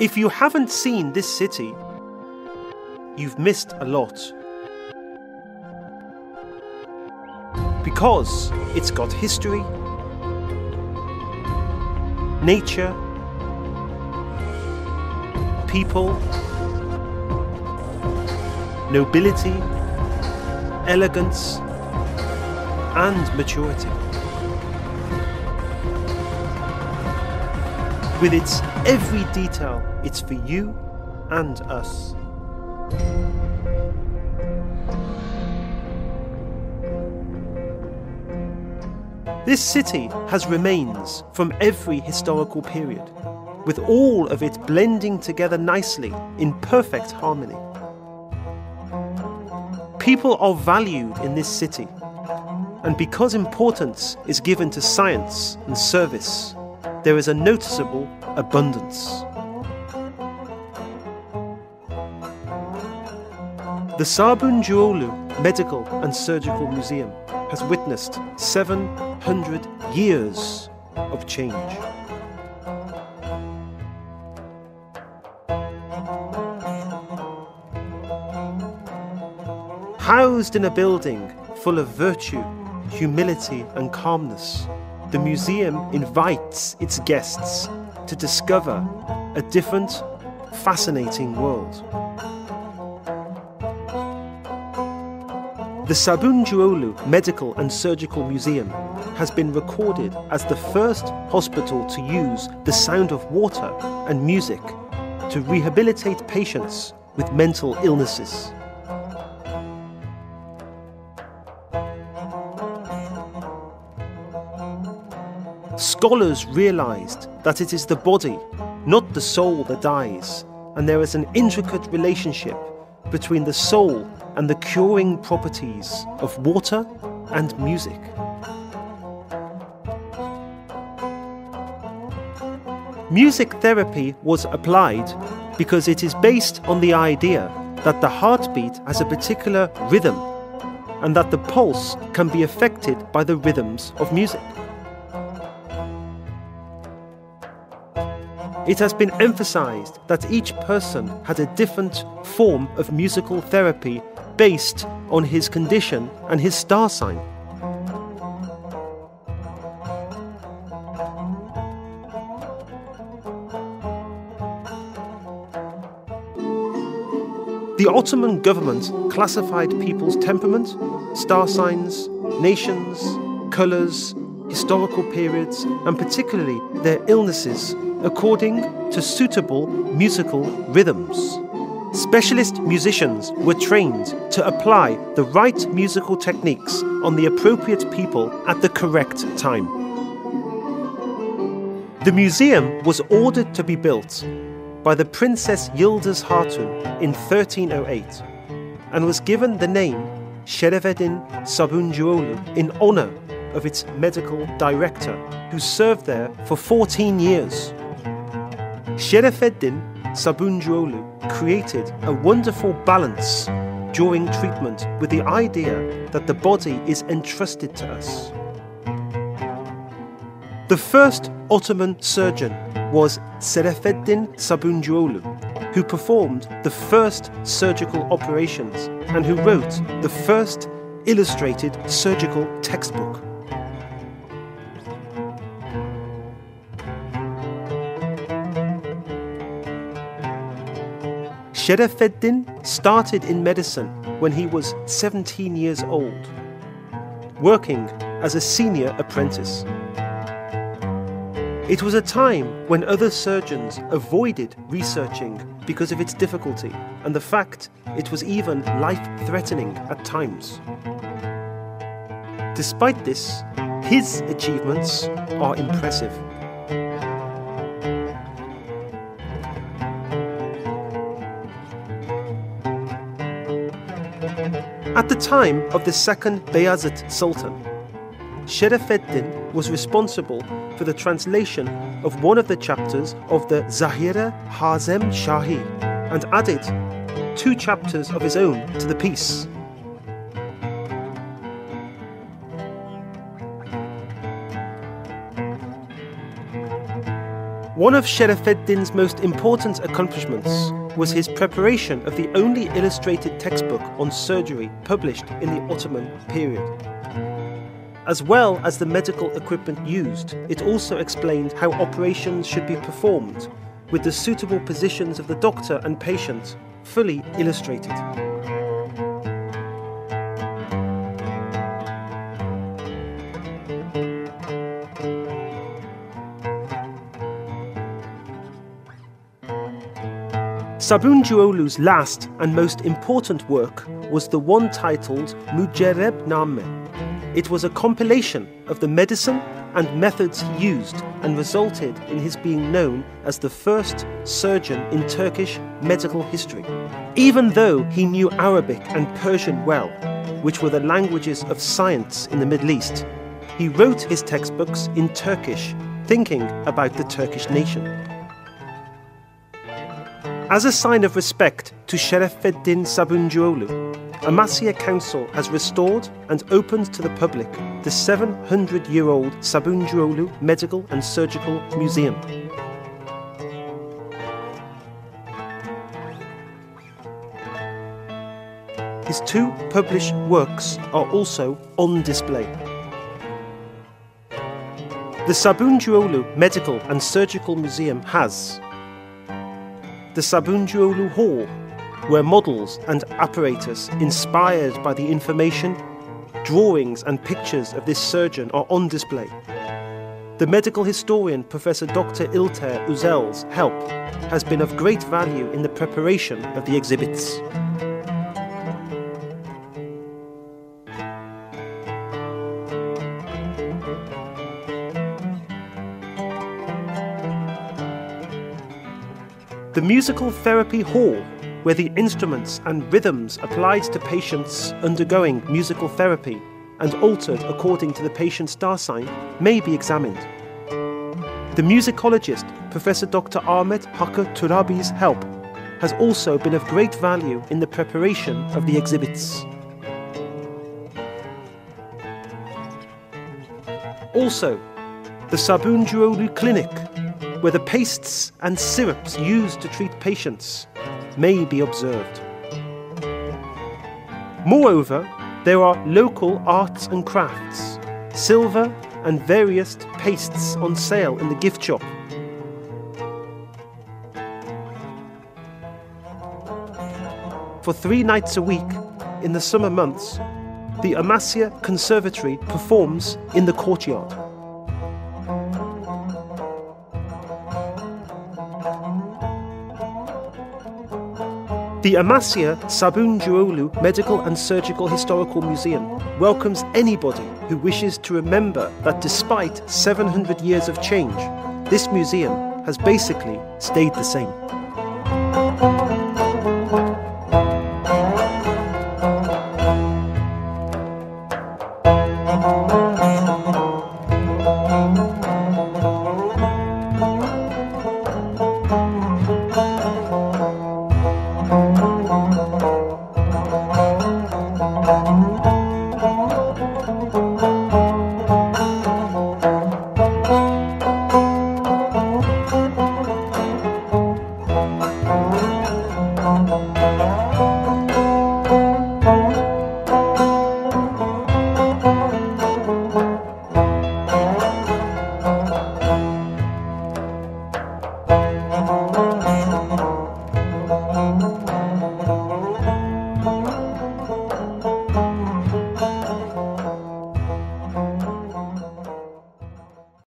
If you haven't seen this city, you've missed a lot. Because it's got history, nature, people, nobility, elegance, and maturity. With its every detail, it's for you and us. This city has remains from every historical period, with all of it blending together nicely in perfect harmony. People are valued in this city, and because importance is given to science and service, there is a noticeable abundance. The Sabuncuoğlu Medical and Surgical Museum has witnessed 700 years of change. Housed in a building full of virtue, humility and calmness, the museum invites its guests to discover a different, fascinating world. The Sabuncuoğlu Medical and Surgical Museum has been recorded as the first hospital to use the sound of water and music to rehabilitate patients with mental illnesses. Scholars realized that it is the body, not the soul, that dies, and there is an intricate relationship between the soul and the curing properties of water and music. Music therapy was applied because it is based on the idea that the heartbeat has a particular rhythm and that the pulse can be affected by the rhythms of music. It has been emphasized that each person had a different form of musical therapy based on his condition and his star sign. The Ottoman government classified people's temperament, star signs, nations, colours, historical periods, and particularly their illnesses according to suitable musical rhythms. Specialist musicians were trained to apply the right musical techniques on the appropriate people at the correct time. The museum was ordered to be built by the Princess Yıldız Hatun in 1308 and was given the name Şerefeddin Sabuncuoğlu in honour of its medical director, who served there for 14 years. Şerefeddin Sabuncuoğlu created a wonderful balance during treatment with the idea that the body is entrusted to us. The first Ottoman surgeon was Şerefeddin Sabuncuoğlu, who performed the first surgical operations and who wrote the first illustrated surgical textbook. Şerefeddin started in medicine when he was 17 years old, working as a senior apprentice. It was a time when other surgeons avoided researching because of its difficulty and the fact it was even life-threatening at times. Despite this, his achievements are impressive. At the time of the second Beyazıt Sultan, Şerefeddin was responsible for the translation of one of the chapters of the Zahir-i Hazem Shahi and added 2 chapters of his own to the piece. One of Şerefeddin's most important accomplishments was his preparation of the only illustrated textbook on surgery published in the Ottoman period. As well as the medical equipment used, it also explained how operations should be performed, with the suitable positions of the doctor and patient fully illustrated. Sabuncuoğlu's last and most important work was the one titled Mucerebname. It was a compilation of the medicine and methods he used and resulted in his being known as the first surgeon in Turkish medical history. Even though he knew Arabic and Persian well, which were the languages of science in the Middle East, he wrote his textbooks in Turkish, thinking about the Turkish nation. As a sign of respect to Şerefeddin Sabuncuoğlu, Amasya Council has restored and opened to the public the 700-year-old Sabuncuoğlu Medical and Surgical Museum. His two published works are also on display. The Sabuncuoğlu Medical and Surgical Museum has the Sabuncuoğlu Hall, where models and apparatus inspired by the information, drawings and pictures of this surgeon are on display. The medical historian Professor Dr. İlter Özel's help has been of great value in the preparation of the exhibits. The Musical Therapy Hall, where the instruments and rhythms applied to patients undergoing musical therapy and altered according to the patient's star sign, may be examined. The musicologist Professor Dr. Ahmet Hakkı Turabi's help has also been of great value in the preparation of the exhibits. Also, the Sabuncuoğlu Clinic, where the pastes and syrups used to treat patients may be observed. Moreover, there are local arts and crafts, silver and various pastes on sale in the gift shop. For 3 nights a week in the summer months, the Amasya Conservatory performs in the courtyard. The Amasya Sabuncuoğlu Medical and Surgical Historical Museum welcomes anybody who wishes to remember that despite 700 years of change, this museum has basically stayed the same.